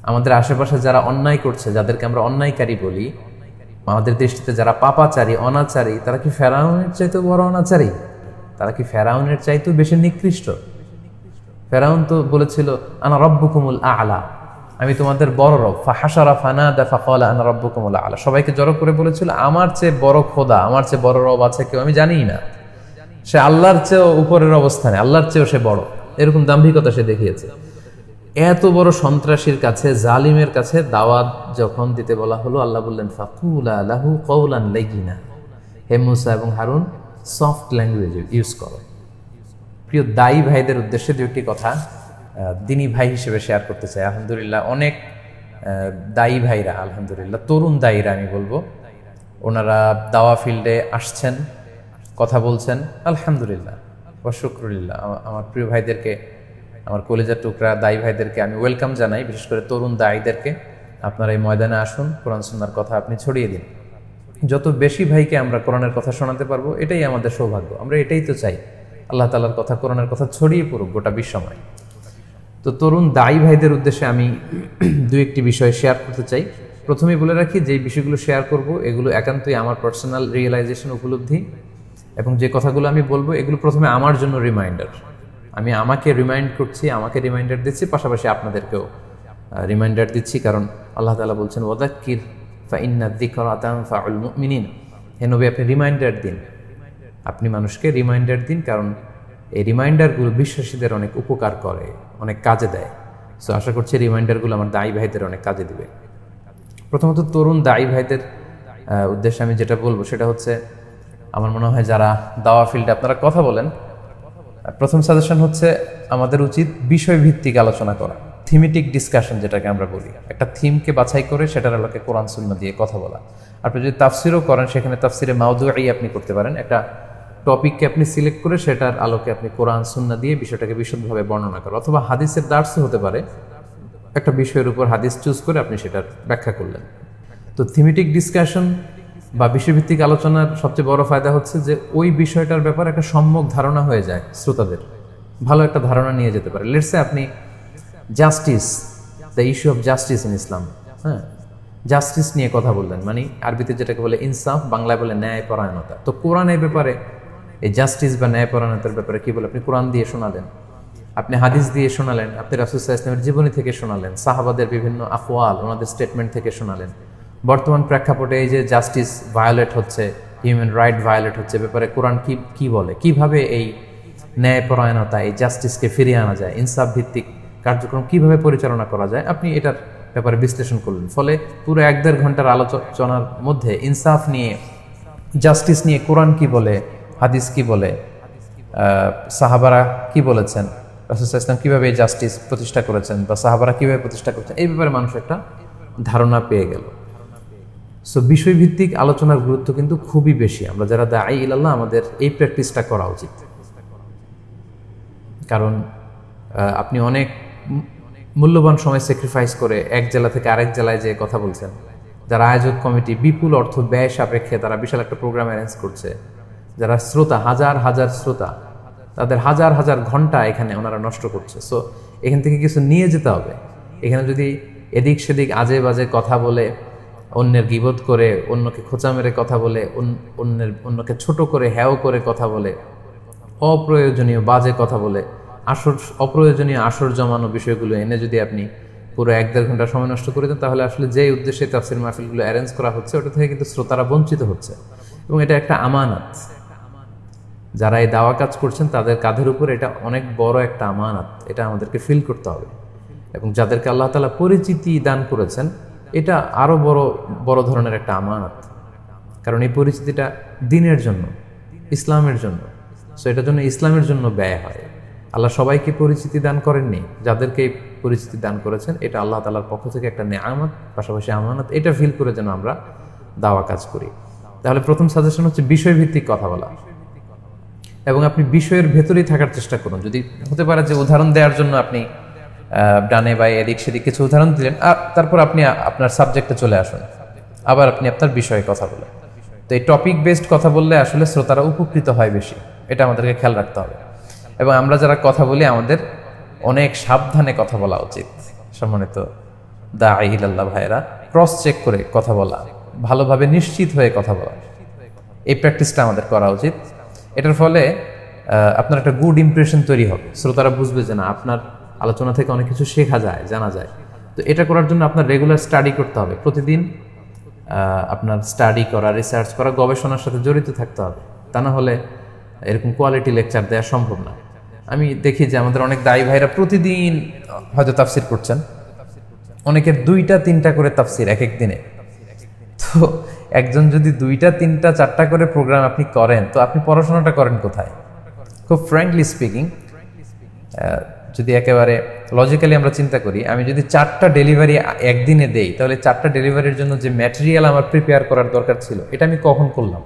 আমাদের আশেপাশে যারা অন্যায় করছে, যাদেরকে আমরা অন্যায়কারী বলি, আমাদের দৃষ্টিতে যারা পাপাচারী, অনাচারী, তারা কি ফেরাউনের চাইতেও বড় অনাচারী? তারা কি ফেরাউনের চাইতেও বেশি নিকৃষ্ট? ফেরাউন তো বলেছিল আনা রব্বুকুমুল আ'লা, আমি তোমাদের বড় রব। ফাহাশারা ফানাদা ফাকালা আনা রব্বুকুমুল আ'লা, সবাইকে জড়ো করে বলেছিল আমার চেয়ে বড় খোদা, আমার চেয়ে বড় রব আছে কেউ আমি জানিই না। সে আল্লাহর চেয়েও উপরের অবস্থানে, আল্লাহর চেয়েও সে বড়, এরকম দাম্ভিকতা সে দেখিয়েছে। এত বড় সন্ত্রাসীর কাছে, জালিমের কাছে দাওয়াত যখন দিতে বলা হলো, আল্লাহ বললেন ফাকুলা লাহু কওলান লাইয়িনা, হে মুসা এবং হারুন সফট ল্যাঙ্গুয়েজ ইউজ করো। প্রিয় দায়ী ভাইদের উদ্দেশ্যে দুটি কথা দিনী ভাই হিসেবে শেয়ার করতে চাই। আলহামদুলিল্লাহ অনেক দায়ী ভাইরা, আলহামদুলিল্লাহ তরুণ দায়ীরা আমি বলবো, ওনারা দাওয়া ফিল্ডে আসছেন, কথা বলছেন, আলহামদুলিল্লাহ ওয়া শুকরুলিল্লাহ। আমার প্রিয় ভাইদেরকে, আমার কলেজের টুকরা দায়ী ভাইদেরকে আমি ওয়েলকাম জানাই, বিশেষ করে তরুণ দায়ীদেরকে। আপনারা এই ময়দানে আসুন, কোরআন সুন্নাহর কথা আপনি ছড়িয়ে দিন। যত বেশি ভাইকে আমরা কোরআনের কথা শোনাতে পারবো এটাই আমাদের সৌভাগ্য, আমরা এটাই তো চাই। আল্লাহ তাআলার কথা, কোরআনের কথা ছড়িয়ে পড়ুক গোটা বিশ্বময়। তো তরুণ দায়ী ভাইদের উদ্দেশ্যে আমি দু একটি বিষয় শেয়ার করতে চাই। প্রথমেই বলে রাখি, যে বিষয়গুলো শেয়ার করব এগুলো একান্তই আমার পার্সোনাল রিয়েলাইজেশন, উপলব্ধি, এবং যে কথাগুলো আমি বলবো এগুলো প্রথমে আমার জন্য রিমাইন্ডার। আমি আমাকে রিমাইন্ড করছি, আমাকে রিমাইন্ডার দিচ্ছি, পাশাপাশি আপনাদেরকেও রিমাইন্ডার দিচ্ছি। কারণ আল্লাহ তাআলা বলছেন ওয়াযাক্কির ফাইন্না যিকরা তানফাউল মুমিনিন, হে নবী আপনি রিমাইন্ডার দিন, আপনি মানুষকে রিমাইন্ডার দিন, কারণ এই রিমাইন্ডারগুলো বিশ্বাসীদের অনেক উপকার করে, অনেক কাজে দেয়। সো আশা করছি রিমাইন্ডারগুলো আমার দায়ী ভাইদের অনেক কাজে দিবে। প্রথমত তরুণ দায়ী ভাইদের উদ্দেশ্যে আমি যেটা বলবো সেটা হচ্ছে, আমার মনে হয় যারা দাওয়া ফিল্ডে আপনারা কথা বলেন, প্রথম সাজেশন হচ্ছে আমাদের উচিত বিষয়ভিত্তিক আলোচনা করা, থিমেটিক ডিসকাশন যেটাকে আমরা বলি। একটা থিমকে বাছাই করে সেটার আলোকে কোরআন সুন্নাহ দিয়ে কথা বলা। আপনি যদি তাফসিরও করেন, সেখানে তাফসিরে মাওদুঈ আপনি করতে পারেন। একটা টপিককে আপনি সিলেক্ট করে সেটার আলোকে আপনি কোরআন সুন্নাহ দিয়ে বিষয়টাকে বিশদভাবে বর্ণনা করা, অথবা হাদিসের দার্সও হতে পারে, একটা বিষয়ের উপর হাদিস চুজ করে আপনি সেটার ব্যাখ্যা করলেন। তো থিমেটিক ডিসকাশন বা বিষয়ভিত্তিক আলোচনার সবচেয়ে বড় ফায়দা হচ্ছে যে ওই বিষয়টার ব্যাপারে একটা সম্যক ধারণা হয়ে যায়, শ্রোতাদের ভালো একটা ধারণা নিয়ে যেতে পারে। লেটস সে আপনি justice, the issue of justice in Islam, হ্যাঁ, জাস্টিস নিয়ে কথা বললেন, মানে আরবিতে যেটাকে বলে ইনসাফ, বাংলায় বলে ন্যায়পরায়ণতা। তো কোরআনের ব্যাপারে এই জাস্টিস বা ন্যায়পরায়ণতার ব্যাপারে কি বলে, আপনি কোরআন দিয়ে শোনালেন, আপনি হাদিস দিয়ে শোনালেন, আপনি রাসূল সাল্লাল্লাহু আলাইহি ওয়াসাল্লামের জীবনী থেকে শোনালেন, সাহাবাদের বিভিন্ন আকওয়াল, ওনাদের স্টেটমেন্ট থেকে শোনালেন। বর্তমান প্রেক্ষাপটে এই যে জাস্টিস ভায়োলেট হচ্ছে, হিউম্যান রাইট ভায়োলেট হচ্ছে, ব্যাপারে কোরআন কি বলে, কিভাবে এই ন্যায়পরায়ণতা, এই জাস্টিসকে ফিরিয়ে আনা যায়, ইনসাফ ভিত্তিক কার্যক্রম কিভাবে পরিচালনা করা যায়, আপনি এটার ব্যাপারে বিশ্লেষণ করলেন। ফলে পুরো ১-১.৫ ঘন্টার আলোচনার মধ্যে ইনসাফ নিয়ে, জাস্টিস নিয়ে কোরআন কি বলে, হাদিস কি বলে, সাহাবারা কি বলেছেন, রাসূল সাল্লাল্লাহু আলাইহি ওয়াসাল্লাম কিভাবে এই জাস্টিস প্রতিষ্ঠা করেছেন বা সাহাবারা কিভাবে প্রতিষ্ঠা করেছেন, এই ব্যাপারে মানুষ একটা ধারণা পেয়ে গেল। সো বিষয়ভিত্তিক আলোচনার গুরুত্ব কিন্তু খুবই বেশি। আমরা যারা দাঈ ইলাল্লাহ, আমাদের এই প্র্যাকটিসটা করা উচিত। কারণ আপনি অনেক মূল্যবান সময় স্যাক্রিফাইস করে এক জেলা থেকে আরেক জেলায় যে কথা বলছেন, যারা আয়োজক কমিটি বিপুল অর্থ ব্যয় সাপেক্ষে তারা বিশাল একটা প্রোগ্রাম অ্যারেঞ্জ করছে, যারা শ্রোতা, হাজার হাজার শ্রোতা, তাদের হাজার হাজার ঘন্টা এখানে ওনারা নষ্ট করছে। সো এখান থেকে কিছু নিয়ে যেতে হবে। এখানে যদি এদিক সেদিক আজে বাজে কথা বলে, অন্যের গীবত করে, অন্যকে খোঁচা মেরে কথা বলে, অন্যকে ছোট করে হেয় করে কথা বলে, অপ্রয়োজনীয় বাজে কথা বলে, অপ্রয়োজনীয় আসর জমানো বিষয়গুলো এনে যদি আপনি পুরো ১-১.৫ ঘন্টা সময় নষ্ট করে দেন, তাহলে আসলে যে উদ্দেশ্যে তাফসীর মাহফিলগুলো অ্যারেঞ্জ করা হচ্ছে ওটা থেকে কিন্তু শ্রোতারা বঞ্চিত হচ্ছে। এবং এটা একটা আমানত, যারা এই দাওয়া কাজ করছেন তাদের কাঁধের উপর এটা অনেক বড় একটা আমানত, এটা আমাদেরকে ফিল করতে হবে। এবং যাদেরকে আল্লাহ তাআলা পরিচিতি দান করেছেন, এটা আরো বড় ধরনের একটা আমানত, কারণ এই পরিচিতিটা দ্বীনের জন্য, ইসলামের জন্য। সো এটার জন্য ইসলামের জন্য ব্যয় হয়। আল্লাহ সবাইকে পরিচিতি দান করেননি, যাদেরকে পরিচিতি দান করেছেন এটা আল্লাহ তাআলার পক্ষ থেকে একটা নেয়ামত, পাশাপাশি আমানত। এটা ফিল করে যেন আমরা দাওয়া কাজ করি। তাহলে প্রথম সাজেশন হচ্ছে বিষয়ভিত্তিক কথা বলা, এবং আপনি বিষয়ের ভেতরেই থাকার চেষ্টা করুন। যদি হতে পারে যে উদাহরণ দেওয়ার জন্য আপনি ডানে বা এদিক সেদিক কিছু উদাহরণ দিলেন, তারপর আপনি আপনার সাবজেক্টে চলে আসুন, আবার আপনি আপনার বিষয়ে কথা বলেন। তো এই টপিক বেসড কথা বললে আসলে শ্রোতারা উপকৃত হয় বেশি, এটা আমাদেরকে খেয়াল রাখতে হবে। এবং আমরা যারা কথা বলি আমাদের অনেক সাবধানে কথা বলা উচিত। সম্মানিত দাঈ ইলাল্লাহ ভাইরা, ক্রস চেক করে কথা বলা, ভালোভাবে নিশ্চিত হয়ে কথা বলা, এই প্র্যাকটিসটা আমাদের করা উচিত। এটার ফলে আপনার একটা গুড ইমপ্রেশন তৈরি হবে, শ্রোতারা বুঝবে যে না, আপনার আলোচনা থেকে অনেক কিছু শেখা যায়, জানা যায়। তো এটা করার জন্য আপনার রেগুলার স্টাডি করতে হবে, প্রতিদিন আপনার স্টাডি করা, রিসার্চ করা, গবেষণার সাথে জড়িত থাকতে হবে। তা না হলে এরকম কোয়ালিটি লেকচার দেওয়া সম্ভব না। আমি দেখি যে আমাদের অনেক দায়ী ভাইরা প্রতিদিন হয়তো তাফসির করছেন, অনেকের 2টা 3টা করে তাফসির এক এক দিনে। তো একজন যদি 2টা 3টা 4টা করে প্রোগ্রাম আপনি করেন, তো আপনি পড়াশোনাটা করেন কোথায়? খুব ফ্র্যাঙ্কলি স্পিকিং, যদি একেবারে লজিক্যালি আমরা চিন্তা করি, আমি যদি 4টা ডেলিভারি একদিনে দেই, তাহলে 4টা ডেলিভারির জন্য যে ম্যাটেরিয়াল আমার প্রিপেয়ার করার দরকার ছিল, এটা আমি কখন করলাম?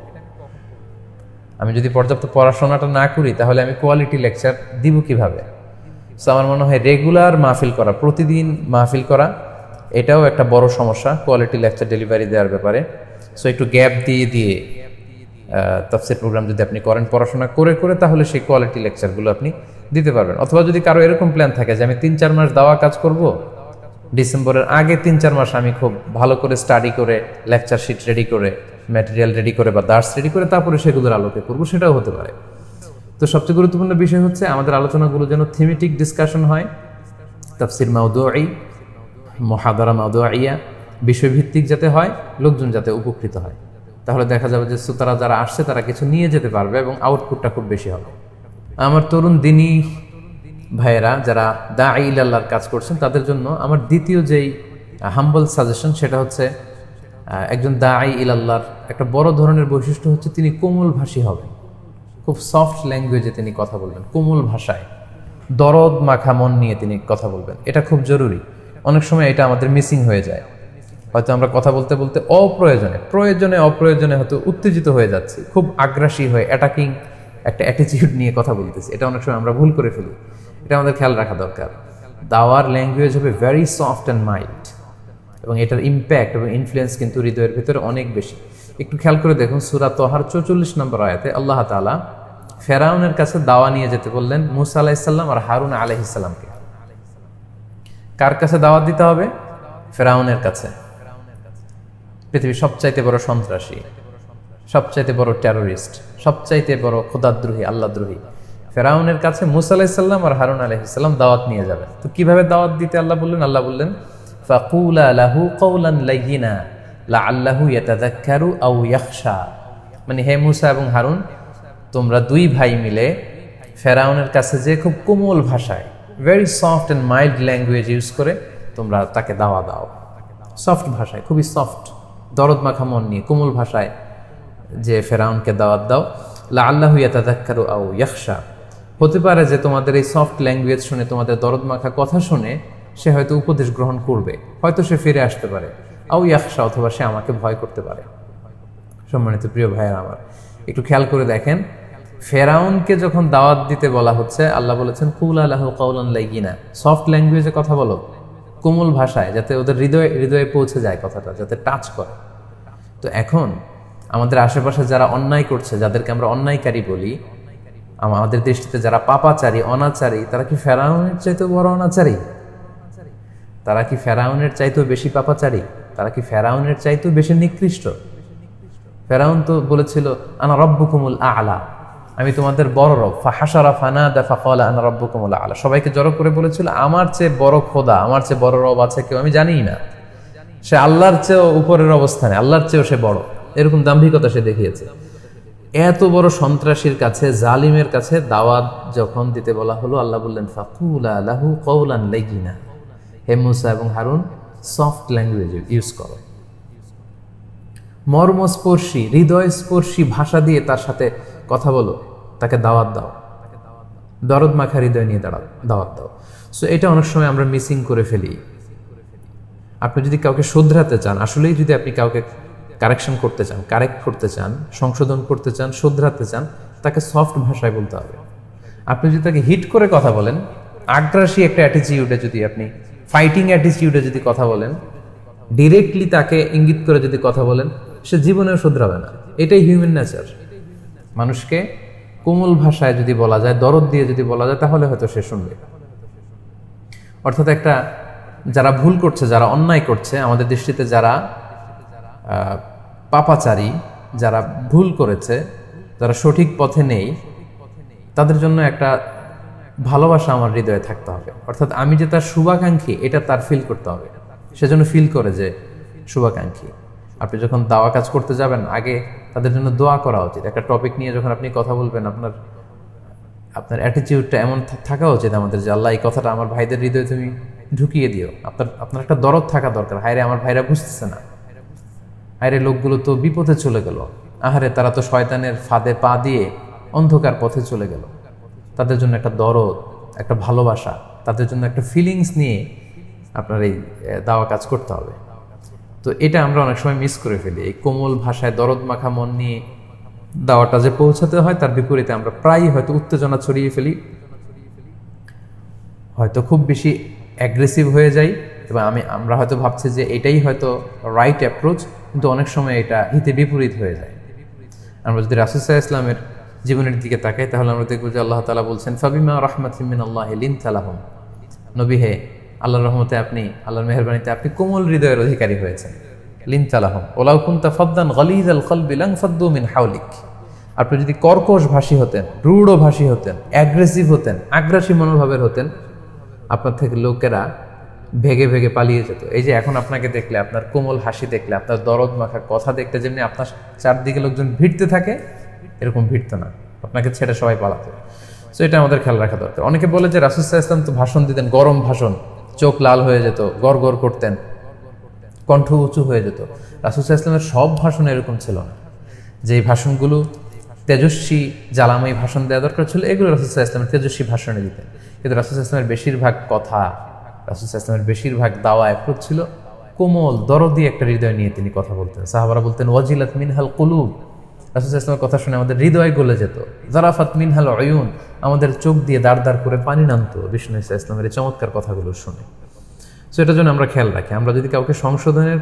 আমি যদি পর্যাপ্ত পড়াশোনাটা না করি, তাহলে আমি কোয়ালিটি লেকচার দিব কিভাবে? সো আমার মনে হয় রেগুলার মাহফিল করা, প্রতিদিন মাহফিল করা, এটাও একটা বড় সমস্যা কোয়ালিটি লেকচার ডেলিভারি দেওয়ার ব্যাপারে। সো একটু গ্যাপ দিয়ে দিয়ে তাফসীর প্রোগ্রাম যদি আপনি করেন পড়াশোনা করে করে, তাহলে সেই কোয়ালিটি লেকচারগুলো আপনি দিতে পারবেন। অথবা যদি কারো এরকম প্ল্যান থাকে যে আমি 3-4 মাস দাওয়া কাজ করব, ডিসেম্বরের আগে 3-4 মাস আমি খুব ভালো করে স্টাডি করে, লেকচার শিট রেডি করে, ম্যাটেরিয়াল রেডি করে বা দার্স রেডি করে তারপরে সেগুলোর আলোকে করবো, সেটাও হতে পারে। তো সবচেয়ে গুরুত্বপূর্ণ বিষয় হচ্ছে আমাদের আলোচনাগুলো যেন থিমেটিক ডিসকাশন হয়, তাফসির মাউদুঈ, মুহাদারা মাউদুইয়া, বিষয়ভিত্তিক যাতে হয়, লোকজন যাতে উপকৃত হয়। তাহলে দেখা যাবে যে শ্রোতারা যারা আসছে তারা কিছু নিয়ে যেতে পারবে এবং আউটপুটটা খুব বেশি হবে। আমার তরুণ দিনী ভাইয়েরা যারা দাঈ ইলাল্লাহর কাজ করছেন, তাদের জন্য আমার দ্বিতীয় যেই হাম্বল সাজেশন, সেটা হচ্ছে একজন দাঈ ইলাল্লাহর একটা বড় ধরনের বৈশিষ্ট্য হচ্ছে তিনি কোমল ভাষী হবেন, খুব সফট ল্যাঙ্গুয়েজে তিনি কথা বলবেন, কোমল ভাষায়, দরদ মাখা মন নিয়ে তিনি কথা বলবেন। এটা খুব জরুরি। অনেক সময় এটা আমাদের মিসিং হয়ে যায়। হয়তো আমরা কথা বলতে বলতে অপ্রয়োজনে হয়তো উত্তেজিত হয়ে যাচ্ছি, খুব আগ্রাসী হয়ে অ্যাটাকিং একটা অ্যাটিটিউড নিয়ে কথা বলতেছি। এটা অনেক সময় আমরা ভুল করে ফেলি, এটা আমাদের খেয়াল রাখা দরকার। দাওয়ার ল্যাঙ্গুয়েজ হবে ভেরি সফট অ্যান্ড মাইল্ড, এবং এটার ইম্প্যাক্ট এবং ইনফ্লুয়েন্স কিন্তু হৃদয়ের ভিতরে অনেক বেশি। একটু খেয়াল করে দেখুন, সূরা তহার 44 নম্বর আয়াতে আল্লাহ তাআলা ফেরাউনের কাছে দাওয়া নিয়ে যেতে বললেন মূসা আলাইহিস সালাম আর হারুন আলাইহিস সালামকে। কার কাছে দাওয়াত দিতে হবে? ফেরাউনের কাছে, পৃথিবীর সবচাইতে বড় সন্ত্রাসী, সবচাইতে বড় টেরোরিস্ট, সবচাইতে বড় খোদাদ্রোহী, আল্লাহদ্রোহী ফেরাউনের কাছে মূসা আলাইহিস সালাম আর হারুন আলাইহিস সালাম দাওয়াত নিয়ে যাবেন। তো কিভাবে দাওয়াত দিতে আল্লাহ বললেন ফাকুলা লাহু কওলান লাইয়িনা লাআল্লাহু ইয়াতাযাক্কারু আও ইয়াখশা। মানে হে মূসা এবং হারুন, তোমরা 2 ভাই মিলে ফেরাউনের কাছে যে খুব কোমল ভাষায়, very soft and mild language use করে তোমরা তাকে দাওয়া দাও। সফট ভাষায়, খুবই সফট, দরদ মাখা মন নিয়ে কোমল ভাষায় যে ফেরাউনকে দাওয়াত দাও। লাআল্লাহু ইয়াতাযাক্কারু আও ইয়াখশা, হতে পারে যে তোমাদের এই সফট ল্যাঙ্গুয়েজ শুনে, তোমাদের দরদ মাখা কথা শুনে সে হয়তো উপদেশ গ্রহণ করবে, হয়তো সে ফিরে আসতে পারে। আও ইয়াখশা, অথবা সে আমাকে ভয় করতে পারে। সম্মানিত প্রিয় ভাইয়ের আমার, একটু খেয়াল করে দেখেন, ফেরাউনকে যখন দাওয়াত দিতে বলা হচ্ছে, আল্লাহ বলেছেন কুলা লাহু কাওলান লাইয়িনা, সফট ল্যাঙ্গুয়েজে কথা বলো, কোমল ভাষায়, যাতে ওদের হৃদয়ে পৌঁছে যায় কথাটা, যাতে টাচ করে। তো এখন আমাদের আশেপাশে যারা অন্যায় করছে, যাদেরকে আমরা অন্যায়কারী বলি, আমাদের দৃষ্টিতে যারা পাপাচারী, অনাচারী, তারা কি ফেরাউনের চাইতেও বড় অনাচারী? তারা কি ফেরাউনের চাইতেও বেশি পাপাচারী? তারা কি ফেরাউনের চাইতেও বেশি নিকৃষ্ট? ফেরাউন তো বলেছিল আনা রব্বুকুমুল আ'লা, আমি তোমাদের বড় রব। ফাহাশারা ফানাদা ফাকালা আনা রব্বুকুমুল আ'লা, সবাইকে জড়ো করে বলেছিল আমার চেয়ে বড় খোদা, আমার চেয়ে বড় রব আছে কেউ আমি জানিই না। সে আল্লাহর চেয়েও উপরের অবস্থানে, আল্লাহর চেয়েও সে বড়, এরকম দাম্ভিকতা সে দেখিয়েছে। এত বড় সন্ত্রাসীর কাছে, জালিমের কাছে দাওয়াত যখন দিতে বলা হলো, আল্লাহ বললেন ফাকুলা লাহু কাওলান লাইয়িনা, হে মূসা এবং হারুন, সফট ল্যাঙ্গুয়েজ ইউজ করো, মর্মস্পর্শী, হৃদয়স্পর্শী ভাষা দিয়ে তার সাথে কথা বলো, তাকে দাওয়াত দাও, দরদ মাখা হৃদয় নিয়ে দাওয়াত দাও। সো এটা অনেক সময় আমরা মিসিং করে ফেলি। আপনি যদি কাউকে শুধরাতে চান, আসলেই যদি আপনি কাউকে কারেক্ট করতে চান, সংশোধন করতে চান, শুধরাতে চান, তাকে সফট ভাষায় বলতে হবে। আপনি যদি তাকে হিট করে কথা বলেন, আগ্রাসী একটা অ্যাটিটিউডে যদি আপনি, ফাইটিং অ্যাটিটিউডে যদি কথা বলেন, ডিরেক্টলি তাকে ইঙ্গিত করে যদি কথা বলেন, সে জীবনেও শুধরাবে না। এটাই হিউম্যান নেচার। মানুষকে কোমল ভাষায় যদি বলা যায়, দরদ দিয়ে যদি বলা যায়, তাহলে হয়তো সে শুনবে। অর্থাৎ একটা যারা ভুল করছে, যারা অন্যায় করছে, আমাদের দৃষ্টিতে যারা পাপাচারী, যারা ভুল করেছে, যারা সঠিক পথে নেই, তাদের জন্য একটা ভালোবাসা আমার হৃদয়ে থাকতে হবে। অর্থাৎ আমি যে তার শুভাকাঙ্ক্ষী এটা তার ফিল করতে হবে, সেজন্য ফিল করে যে শুভাকাঙ্ক্ষী। আপনি যখন দাওয়া কাজ করতে যাবেন আগে তাদের জন্য দোয়া করা উচিত। একটা টপিক নিয়ে যখন আপনি কথা বলবেন, আপনার অ্যাটিটিউডটা এমন থাকা উচিত আমাদের যে আল্লাহ এই কথাটা আমার ভাইদের হৃদয়ে তুমি ঢুকিয়ে দিও। আপনার একটা দরদ থাকা দরকার। হায়রে আমার ভাইরা বুঝতেছে না, হায়রে লোকগুলো তো বিপদে চলে গেল, আহারে তারা তো শয়তানের ফাঁদে পা দিয়ে অন্ধকার পথে চলে গেল। তাদের জন্য একটা দরদ, একটা ভালোবাসা, তাদের জন্য একটা ফিলিংস নিয়ে আপনার এই দাওয়া কাজ করতে হবে। তো এটা আমরা অনেক সময় মিস করে ফেলি। এই কোমল ভাষায় দরদ মাখা মন নিয়ে দাওয়াটা যে পৌঁছাতে হয়, তার বিপরীতে আমরা প্রায়ই হয়তো উত্তেজনা ছড়িয়ে ফেলি, হয়তো খুব বেশি অ্যাগ্রেসিভ হয়ে যাই, এবং আমরা হয়তো ভাবছি যে এটাই হয়তো রাইট অ্যাপ্রোচ, কিন্তু অনেক সময় এটা হিতে বিপরীত হয়ে যায়। আমরা যদি রাসূল সাল্লাল্লাহু আলাইহি ওয়াসাল্লামের জীবনের দিকে তাকাই, তাহলে আমরা দেখব যে আল্লাহ তাআলা বলছেন, ফাবিমা রাহমাতিন মিনাল্লাহি লিনতা লাহুম। নবী হে, আল্লাহর রহমতে আপনি, আল্লাহর মেহেরবানিতে আপনি কোমল হৃদয়ের অধিকারী হয়েছেন। লিনতা লাহুম ওয়ালাউ কুনতা ফাদ্দান গালিযাল কলবি লানফাদ্দু মিন হাওলিক। আপনি যদি কর্কশ ভাষী হতেন, রূঢ় ভাষী হতেন, অ্যাগ্রেসিভ হতেন, আগ্রাসী মনোভাবের হতেন, আপনার থেকে লোকেরা ভেগে ভেগে পালিয়ে যেত। এই যে এখন আপনাকে দেখলে, আপনার কোমল হাসি দেখলে, আপনার দরদ মাখা কথা দেখলে যেমনি আপনার চারদিকে লোকজন ভিড়তে থাকে, এরকম ভিড়তো না, আপনাকে ছেড়ে সবাই পালাতো। সো এটা আমাদের খেয়াল রাখা দরকার। অনেকে বলে যে রাসূল সাল্লাল্লাহু আলাইহি ওয়াসাল্লাম তো ভাষণ দিতেন, গরম ভাষণ, চোখ লাল হয়ে যেত, গড় গড় করতেন, কণ্ঠ উঁচু হয়ে যেত। রাসূল সাল্লাল্লাহু আলাইহি ওয়াসাল্লামের সব ভাষণ এরকম ছিল না। যেই ভাষণগুলো তেজস্বী জ্বালাময়ী ভাষণ দেওয়া দরকার ছিল, এগুলো রাসূল সাল্লাল্লাহু আলাইহি ওয়াসাল্লাম তেজস্বী ভাষণে দিতেন। কিন্তু রাসূল সাল্লাল্লাহু আলাইহি ওয়াসাল্লামের বেশিরভাগ কথা, রাসূল সাল্লাল্লাহু আলাইহি ওয়াসাল্লামের বেশিরভাগ দাওয়া অ্যাপ্রোচ ছিল কোমল দরদি একটা হৃদয় নিয়ে তিনি কথা বলতেন। সাহাবারা বলতেন ওয়াজিলাত মিনহাল কুলুব। রাসূল সাল্লাল্লাহু আলাইহি ওয়াসাল্লামের কথা শুনে আমাদের হৃদয় গলে যেত। জারাফাত মিনহাল উয়ুন, আমাদের চোখ দিয়ে দাঁড় দাঁড় করে পানি নামতো বিষ্ণু সাল্লাল্লাহু আলাইহি ওয়াসাল্লামের এই চমৎকার কথাগুলো শুনে। সো এটার জন্য আমরা খেয়াল রাখি, আমরা যদি কাউকে সংশোধনের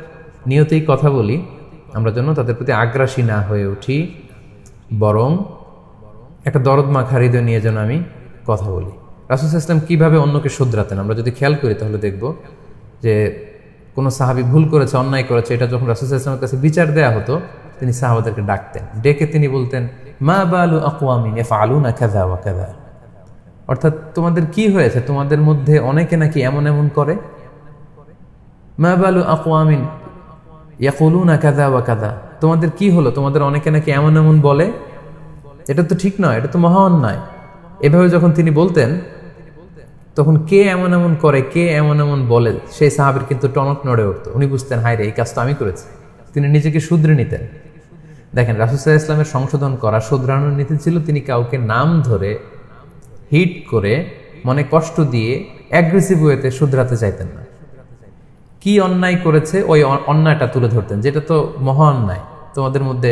নিয়তেই কথা বলি, আমরা যেন তাদের প্রতি আগ্রাসী না হয়ে উঠি, বরং একটা দরদ মাখা হৃদয় নিয়ে যেন আমি কথা বলি। রাসূল সাল্লাল্লাহু আলাইহি ওয়াসাল্লাম কীভাবে অন্যকে শুধরাতেন আমরা যদি খেয়াল করি, তাহলে দেখব যে কোনো সাহাবী ভুল করেছে, অন্যায় করেছে, এটা যখন রাসূল সাল্লাল্লাহু আলাইহি ওয়াসাল্লামের কাছে বিচার দেয়া হতো, তিনি সাহাবাদেরকে ডাকতেন, ডেকে তিনি বলতেন, মা বালু আকওয়ামিন ইয়াফআলুনা কাযা ওয়া কাযা। অর্থাৎ তোমাদের কি হয়েছে, তোমাদের মধ্যে অনেকে নাকি এমন এমন করে। মা বালু আকওয়ামিন ইয়াকুলুনা কাযা ওয়া কাযা, তোমাদের কি হলো, তোমাদের অনেকে নাকি এমন এমন বলে, এটা তো ঠিক নয়, এটা তো মহা অন্যায়। এভাবে যখন তিনি বলতেন, তখন কে এমন এমন করে, কে এমন এমন বলে, সেই সাহাবীর কিন্তু টনক নড়ে উঠতো। উনি বুঝতেন, হায় রে, এই কাজ তো আমি করেছি। তিনি নিজেকে শুধরে নিতেন। দেখেন, রাসূল সাল্লাল্লাহু আলাইহি ওয়াসাল্লামের সংশোধন করা, শুধরানোর নীতি ছিল তিনি কাউকে নাম ধরে হিট করে মনে কষ্ট দিয়ে অ্যাগ্রেসিভ ওয়েতে শুধরাতে চাইতেন না। কি অন্যায় করেছে ওই অন্যায়টা তুলে ধরতেন, যেটা তো মহা অন্যায়। তোমাদের মধ্যে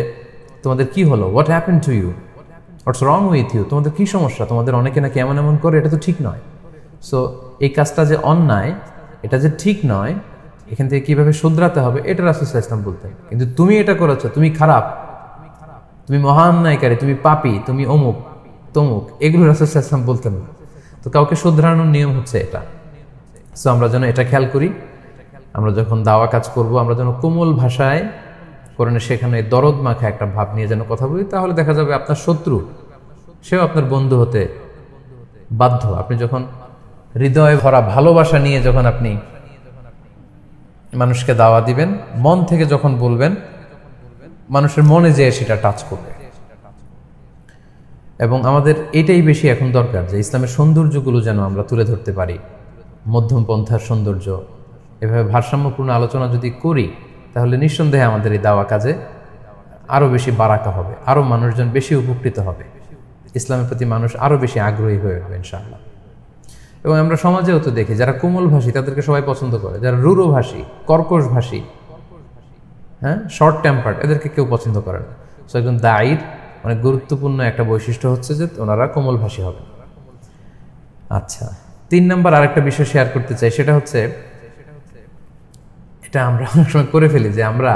তোমাদের কি হলো, what happen to you, what's wrong with you, তোমাদের কি সমস্যা, তোমাদের অনেকে নাকি এমন এমন করে, এটা তো ঠিক নয়। সো এই কাজটা যে অন্যায়, এটা যে ঠিক নয়, এখান থেকে কিভাবে শুধরাতে হবে, এটা রাসূল সাল্লাল্লাহু আলাইহি ওয়াসাল্লাম বলতেন। কিন্তু তুমি এটা করেছো, তুমি খারাপ, তুমি মহা অন্যায়কারী, তুমি পাপী, তুমি অমুক তমুক, এগুলো রাসূল সাল্লাল্লাহু আলাইহি ওয়াসাল্লাম বলতেন না। তো কাউকে শুধরানোর নিয়ম হচ্ছে এটা। সো আমরা যেন এটা খেয়াল করি, আমরা যখন দাওয়া কাজ করব, আমরা যেন কোমল ভাষায় কোরআনের সেখানে দরদ মাখা একটা ভাব নিয়ে যেন কথা বলি, তাহলে দেখা যাবে আপনার শত্রু সেও আপনার বন্ধু হতে বাধ্য। আপনি যখন হৃদয়ে ভরা ভালোবাসা নিয়ে যখন আপনি মানুষকে দাওয়া দিবেন, মন থেকে যখন বলবেন, মানুষের মনে যেয়ে সেটা টাচ করবে। এবং আমাদের এটাই বেশি এখন দরকার, যে ইসলামের সৌন্দর্যগুলো যেন আমরা তুলে ধরতে পারি, মধ্যম পন্থার সৌন্দর্য। এভাবে ভারসাম্যপূর্ণ আলোচনা যদি করি, তাহলে নিঃসন্দেহে আমাদের এই দাওয়া কাজে আরও বেশি বারাকা হবে, আরও মানুষজন বেশি উপকৃত হবে, ইসলামের প্রতি মানুষ আরও বেশি আগ্রহী হয়ে উঠবে ইনশাআল্লাহ। এবং আমরা সমাজেও তো দেখি, যারা কোমল ভাষী তাদেরকে সবাই পছন্দ করে, যারা রূঢ় ভাষী, কর্কশ ভাষী, হ্যাঁ, শর্ট টেম্পার্ড, এদেরকে কেউ পছন্দ করে না। সো একজন দায়ীর অনেক গুরুত্বপূর্ণ একটা বৈশিষ্ট্য হচ্ছে যে ওনারা কোমল ভাষী হবে। আচ্ছা, 3 নম্বর আরেকটা বিষয় শেয়ার করতে চাই, সেটা হচ্ছে, এটা আমরা অনেক সময় করে ফেলি, যে আমরা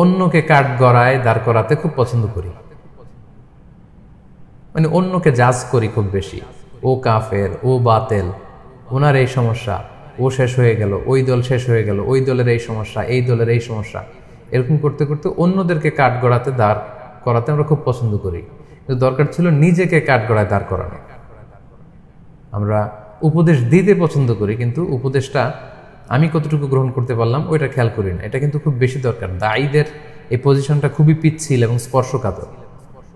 অন্যকে কাঠ গড়ায় দাঁড় করাতে খুব পছন্দ করি, মানে অন্যকে জাজ করি খুব বেশি। ও কাফের, ও বাতেল, ওনার এই সমস্যা, ও শেষ হয়ে গেল, ওই দল শেষ হয়ে গেল, ওই দলের এই সমস্যা, এই দলের এই সমস্যা, এরকম করতে করতে অন্যদেরকে কাঠগড়াতে দাঁড় করাতে আমরা খুব পছন্দ করি। কিন্তু দরকার ছিল নিজেকে কাঠগড়ায় দাঁড় করানো। আমরা উপদেশ দিতে পছন্দ করি, কিন্তু উপদেশটা আমি কতটুকু গ্রহণ করতে পারলাম ওইটা খেয়াল করি না। এটা কিন্তু খুব বেশি দরকার। দায়ীদের এই পজিশনটা খুবই পিচ্ছিল এবং স্পর্শকাতর।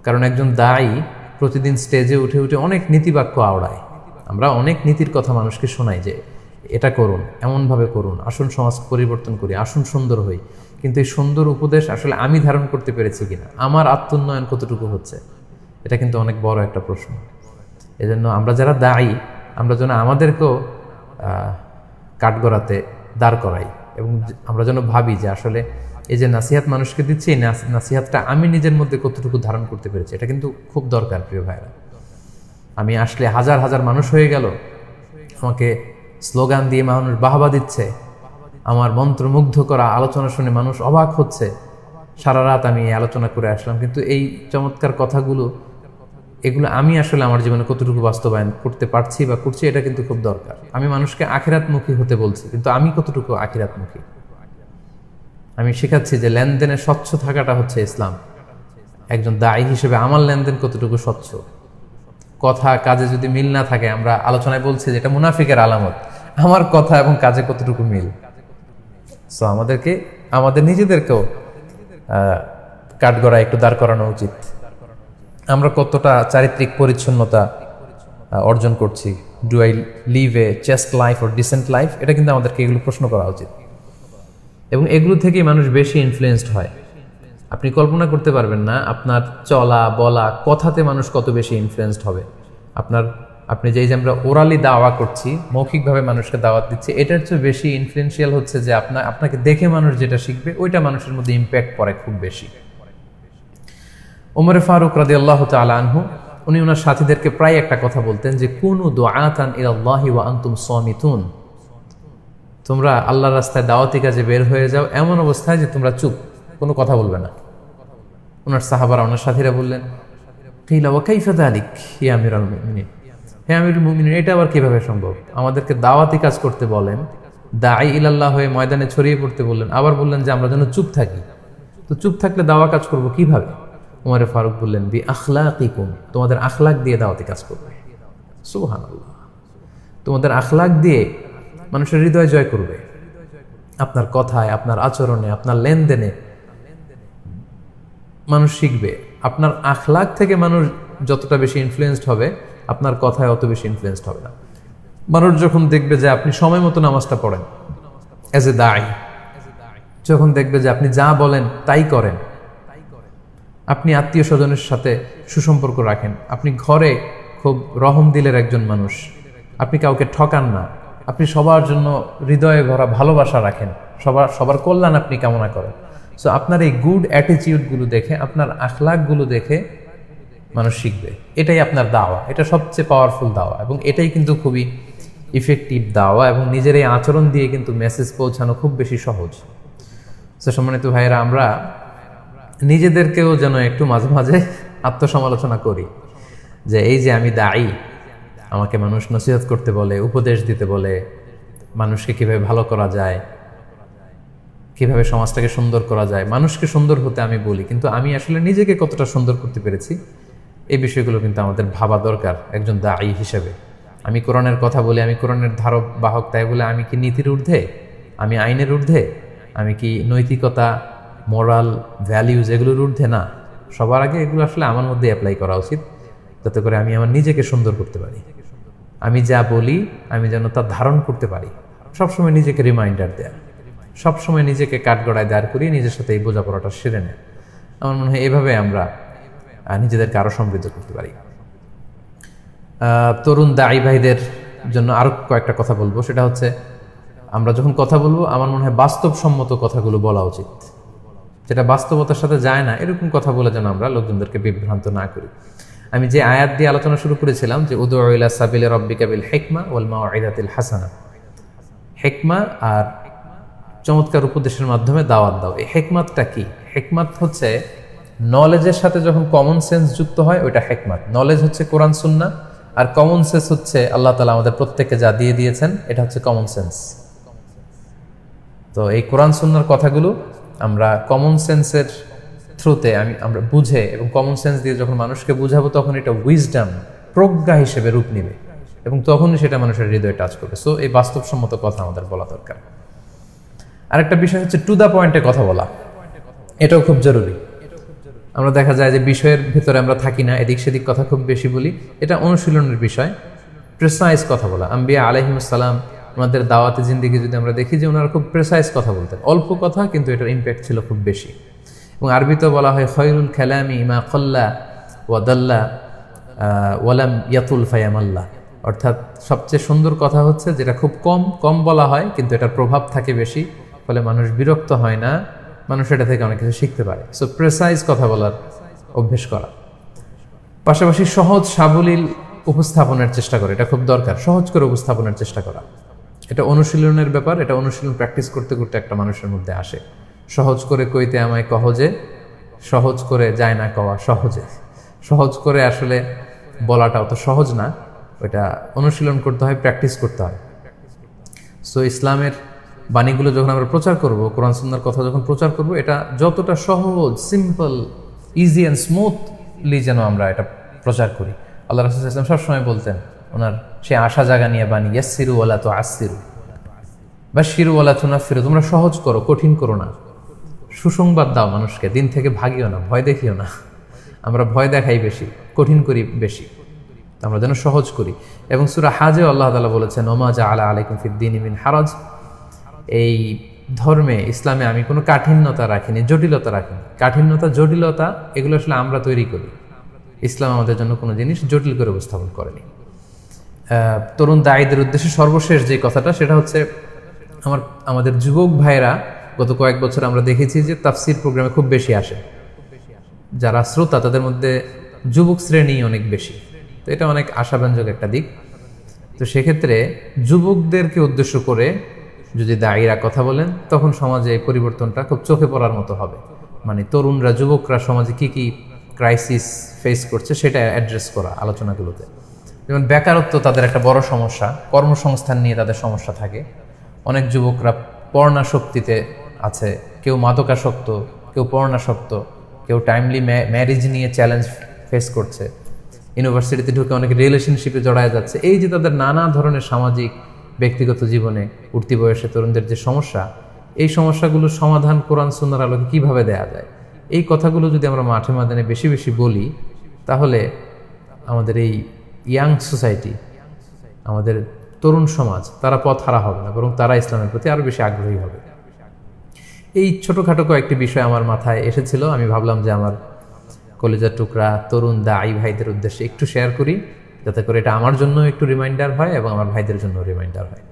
কারণ একজন দায়ী প্রতিদিন স্টেজে উঠে উঠে অনেক নীতিবাক্য আওড়ায়। আমরা অনেক নীতির কথা মানুষকে শোনাই যে এটা করুন, এমনভাবে করুন, আসুন সমাজ পরিবর্তন করি, আসুন সুন্দর হই। কিন্তু এই সুন্দর উপদেশ আসলে আমি ধারণ করতে পেরেছি কিনা, আমার আত্মোন্নয়ন কতটুকু হচ্ছে, এটা কিন্তু অনেক বড় একটা প্রশ্ন। এজন্য আমরা যারা দায়ী, আমরা যেন আমাদেরকেও কাঠগড়াতে দাঁড় করাই এবং আমরা যেন ভাবি যে আসলে এই যে নাসিহাত মানুষকে দিচ্ছি, এই নাসিহাতটা আমি নিজের মধ্যে কতটুকু ধারণ করতে পেরেছি। এটা কিন্তু খুব দরকার প্রিয় ভাইরা। আমি আসলে হাজার হাজার মানুষ হয়ে গেল, আমাকে স্লোগান দিয়ে মানুষ বাহবা দিচ্ছে, আমার মন্ত্রমুগ্ধ করা আলোচনা শুনে মানুষ অবাক হচ্ছে, সারা রাত আমি এই আলোচনা করে আসলাম, কিন্তু এই চমৎকার কথাগুলো এগুলো আমি আসলে আমার জীবনে কতটুকু বাস্তবায়ন করতে পারছি বা করছি, এটা কিন্তু খুব দরকার। আমি মানুষকে আখিরাতমুখী হতে বলছি, কিন্তু আমি কতটুকু আখিরাতমুখী। আমি শেখাচ্ছি যে লেনদেনে স্বচ্ছ থাকাটা হচ্ছে ইসলাম। একজন দায়ী হিসেবে আমার লেনদেন কতটুকু স্বচ্ছ, কথা কাজে যদি মিল না থাকে, আমরা আলোচনায় বলছি যে এটা মুনাফিকের আলামত, আমার কথা এবং কাজে কতটুকু মিল। সো আমাদেরকে আমাদের নিজেদেরকেও কাঠগড়ায় একটু দাঁড় করানো উচিত। আমরা কতটা চারিত্রিক পরিচ্ছন্নতা অর্জন করছি, do I live a chaste life or decent life, এটা কিন্তু আমাদেরকে এগুলো প্রশ্ন করা উচিত। এবং এগুলো থেকেই মানুষ বেশি ইনফ্লুয়েসড হয়। আপনি কল্পনা করতে পারবেন না আপনার চলা বলা কথাতে মানুষ কত বেশি ইনফ্লুয়েসড হবে। আপনি যে আমরা ওরালি দাওয়া করছি, মৌখিকভাবে মানুষকে দাওয়াত দিচ্ছি, এটার চেয়ে বেশি ইনফ্লুয়েন্সিয়াল হচ্ছে যে আপনাকে দেখে মানুষ যেটা শিখবে ওইটা মানুষের মধ্যে ইম্প্যাক্ট পড়ে খুব বেশি। ওমরে ফারুক রাদিয়াল্লাহু তাআলা আনহু উনি ওনার সাথীদেরকে প্রায় একটা কথা বলতেন যে কুনু দুআতান ইলাল্লাহি ওয়া আনতুম সামিতুন, তোমরা আল্লাহর রাস্তায় দাওয়াতি কাজে বের হয়ে যাও এমন অবস্থায় যে তোমরা চুপ, কোনো কথা বলবে না। ওনার সাহাবারা, ওনার সাথীরা বললেন, কিলা ওয়া কাইফা যালিক ইয়া আমিরুল মুমিনিন, হে আমিরুল মুমিনিন, এটা আবার কিভাবে সম্ভব? আমাদেরকে দাওয়াতি কাজ করতে বলেন, দাঈ ইলাল্লাহ হয়ে ময়দানে ছড়িয়ে পড়তে বললেন, আবার বললেন যে আমরা যেন চুপ থাকি। তো চুপ থাকলে দাওয়া কাজ করব কিভাবে? ওমরে ফারুক বললেন, বি আখলাকিকুম, তোমাদের আখলাক দিয়ে দাওয়াতি কাজ করবে। সুবহানাল্লাহ, তোমাদের আখলাক দিয়ে মানুষের হৃদয় জয় করবে। আপনার কথায়, আপনার আচরণে, আপনার লেনদেনে মানুষ শিখবে। আপনার আখলাক থেকে মানুষ যতটা বেশি ইনফ্লুয়েসড হবে, আপনার কথায় অত বেশি ইনফ্লুয়েসড হবে না। মানুষ যখন দেখবে যে আপনি সময় মতো নামাজটা পড়েন এজ এ দাঈ, যখন দেখবে যে আপনি যা বলেন তাই করেন, আপনি আত্মীয় স্বজনের সাথে সুসম্পর্ক রাখেন, আপনি ঘরে খুব রহম দিলের একজন মানুষ, আপনি কাউকে ঠকান না, আপনি সবার জন্য হৃদয়ে ভরা ভালোবাসা রাখেন, সবার কল্যাণ আপনি কামনা করেন। সো আপনার এই গুড অ্যাটিটিউডগুলো দেখে, আপনার আখলাকগুলো দেখে মানুষ শিখবে। এটাই আপনার দাওয়া, এটা সবচেয়ে পাওয়ারফুল দাওয়া এবং এটাই কিন্তু খুবই ইফেক্টিভ দাওয়া এবং নিজের এই আচরণ দিয়ে কিন্তু মেসেজ পৌঁছানো খুব বেশি সহজ। সো সম্মানিত ভাইয়েরা, আমরা নিজেদেরকেও যেন একটু মাঝে মাঝে আত্মসমালোচনা করি যে এই যে আমি দায়ী, আমাকে মানুষ নসিহত করতে বলে, উপদেশ দিতে বলে, মানুষকে কিভাবে ভালো করা যায়, কিভাবে সমাজটাকে সুন্দর করা যায়, মানুষকে সুন্দর হতে আমি বলি, কিন্তু আমি আসলে নিজেকে কতটা সুন্দর করতে পেরেছি, এই বিষয়গুলো কিন্তু আমাদের ভাবা দরকার একজন দায়ী হিসেবে। আমি কোরআনের কথা বলি, আমি কোরআনের ধারক বাহক, তাই বলে আমি কি নীতির ঊর্ধ্বে, আমি আইনের ঊর্ধ্বে, আমি কি নৈতিকতা, মোরাল ভ্যালিউজ এগুলোর ঊর্ধ্বে? না, সবার আগে এগুলো আসলে আমার মধ্যে অ্যাপ্লাই করা উচিত, যাতে করে আমি আমার নিজেকে সুন্দর করতে পারি। আমি যা বলি আমি যেন তা ধারণ করতে পারি। সবসময় নিজেকে রিমাইন্ডার দেয়া, সবসময় নিজেকে কাঠগড়ায় দাঁড় করিয়ে নিজের সাথে এই বোঝাপড়াটা সেরে নেয়। আমার মনে হয় এভাবে আমরা নিজেদেরকে আরো সমৃদ্ধ করতে পারি। তরুণ দায়ী ভাইদের জন্য আরো কয়েকটা কথা বলবো। সেটা হচ্ছে, আমরা যখন কথা বলবো আমার মনে হয় বাস্তবসম্মত কথাগুলো বলা উচিত, যেটা বাস্তবতার সাথে যায় না এরকম কথা বলে যেন আমরা লোকজনদেরকে বিভ্রান্ত না করি। আমি যে আয়াত দিয়ে আলোচনা শুরু করেছিলাম যে উদউ ইলা সাবিলি রাব্বিকা বিল হিকমা ওয়াল মাউইদাতিল হাসানা, হিকমা আর চমৎকার উপদেশের মাধ্যমে দাওয়াত দাও। এই হিকমাতটা কি? হিকমাত হচ্ছে নলেজের সাথে যখন কমন সেন্স যুক্ত হয় ওইটা হিকমাত। নলেজ হচ্ছে কোরআন সুন্নাহ আর কমন সেন্স হচ্ছে আল্লাহ তাআলা আমাদের প্রত্যেককে যা দিয়ে দিয়েছেন এটা হচ্ছে কমন সেন্স। তো এই কোরআন সুন্নাহর কথাগুলো আমরা কমন সেন্সের থ্রুতে আমরা বুঝে এবং কমন সেন্স দিয়ে যখন মানুষকে বুঝাবো তখন এটা উইজডম, প্রজ্ঞা হিসেবে রূপ নেবে এবং তখনই সেটা মানুষের হৃদয়ে টাচ করবে। সো এই বাস্তবসম্মত কথা আমাদের বলা দরকার। আরেকটা বিষয় হচ্ছে টু দ্য পয়েন্টে কথা বলা, এটাও খুব জরুরি। আমরা দেখা যায় যে বিষয়ের ভিতরে আমরা থাকি না, এদিক সেদিক কথা খুব বেশি বলি, এটা অনুশীলনের বিষয়। প্রেসাইজ কথা বলা, আম্বিয়া আলাইহিমুস সালাম ওনাদের দাওয়াতে জিন্দেগি যদি আমরা দেখি যে ওনারা খুব প্রেসাইজ কথা বলতেন, অল্প কথা কিন্তু এটার ইম্প্যাক্ট ছিল খুব বেশি। এবং আরবিতেও বলা হয় খয়রুল কালামি মা কল্লা ওয়া দাল্লা ওয়ালাম ইয়াতুল ফায়ামাল্লা, অর্থাৎ সবচেয়ে সুন্দর কথা হচ্ছে যেটা খুব কম কম বলা হয় কিন্তু এটার প্রভাব থাকে বেশি, ফলে মানুষ বিরক্ত হয় না, মানুষ এটা থেকে অনেক কিছু শিখতে পারে। সো প্রেসাইজ কথা বলার অভ্যেস করা, পাশাপাশি সহজ সাবলীল উপস্থাপনের চেষ্টা করে, এটা খুব দরকার। সহজ করে উপস্থাপনের চেষ্টা করা, এটা অনুশীলনের ব্যাপার। এটা অনুশীলন প্র্যাকটিস করতে করতে একটা মানুষের মধ্যে আসে। সহজ করে কইতে আমায় কহজে, সহজ করে যায় না কওয়া সহজে। সহজ করে আসলে বলাটা অত সহজ না, ওইটা অনুশীলন করতে হয়, প্র্যাকটিস করতে হয়। সো ইসলামের বাণীগুলো যখন আমরা প্রচার করব, কোরআন সুন্নাহর কথা যখন প্রচার করব, এটা যতটা সহজ, সিম্পল, ইজি অ্যান্ড স্মুথলি যেন আমরা এটা প্রচার করি। আল্লাহ রাসূল সাল্লাল্লাহু আলাইহি ওয়াসাল্লাম সবসময় বলতেন, ওনার সে আশা জাগা নিয়ে বাণী, ইয়াসসিরু ওয়ালা তুআসসিরু বাশশিরু ওয়ালা তুনাফফিরু, তোমরা সহজ করো, কঠিন করো না। সুসংবাদ দাও মানুষকে, দিন থেকে ভাগিও না, ভয় দেখিও না। আমরা ভয় দেখাই বেশি, কঠিন করি বেশি, আমরা যেন সহজ করি। এবং সূরা হাজে আল্লাহ তাআলা বলেছেন, ওমা জাআলা আলাইকুম ফিদ-দীনি মিন হারাজ, এই ধর্মে, ইসলামে আমি কোনো কাঠিন্যতা রাখিনি, জটিলতা রাখিনি। কাঠিন্যতা, জটিলতা এগুলো আসলে আমরা তৈরি করি। ইসলাম আমাদের জন্য কোনো জিনিস জটিল করে উপস্থাপন করেনি। তরুণ দায়ীদের উদ্দেশ্যে সর্বশেষ যে কথাটা, সেটা হচ্ছে আমাদের যুবক ভাইরা গত কয়েক বছর আমরা দেখেছি যে তাফসির প্রোগ্রামে খুব বেশি আসে। যারা শ্রোতা তাদের মধ্যে যুবক শ্রেণী অনেক বেশি, তো এটা অনেক আশাব্যঞ্জক একটা দিক। তো সেক্ষেত্রে যুবকদেরকে উদ্দেশ্য করে যদি দায়ীরা কথা বলেন, তখন সমাজে এই পরিবর্তনটা খুব চোখে পড়ার মতো হবে। মানে তরুণরা, যুবকরা সমাজে কি কি ক্রাইসিস ফেস করছে সেটা অ্যাড্রেস করা আলোচনাগুলোতে। যেমন বেকারত্ব তাদের একটা বড় সমস্যা, কর্মসংস্থান নিয়ে তাদের সমস্যা থাকে। অনেক যুবকরা পর্ণাসক্তিতে আছে, কেউ মাদকাসক্ত, কেউ পর্ণাসক্ত, কেউ টাইমলি ম্যারেজ নিয়ে চ্যালেঞ্জ ফেস করছে, ইউনিভার্সিটিতে ঢুকে অনেক রিলেশনশিপে জড়ায় যাচ্ছে। এই যে তাদের নানা ধরনের সামাজিক, ব্যক্তিগত জীবনে উঠতি বয়সে তরুণদের যে সমস্যা, এই সমস্যাগুলোর সমাধান কোরআন সুন্নাহর আলোকে কীভাবে দেয়া যায়, এই কথাগুলো যদি আমরা মাঠে ময়দানে বেশি বেশি বলি, তাহলে আমাদের এই ইয়াং সোসাইটি, আমাদের তরুণ সমাজ, তারা পথ হারা হবে না, বরং তারা ইসলামের প্রতি আরও বেশি আগ্রহী হবে। এই ছোটোখাটো কয়েকটি বিষয় আমার মাথায় এসেছিল, আমি ভাবলাম যে আমার কলিজার টুকরা তরুণ দায়ী ভাইদের উদ্দেশ্যে একটু শেয়ার করি, যাতে করে এটা আমার জন্য একটু রিমাইন্ডার হয় এবং আমার ভাইদের জন্য রিমাইন্ডার হয়।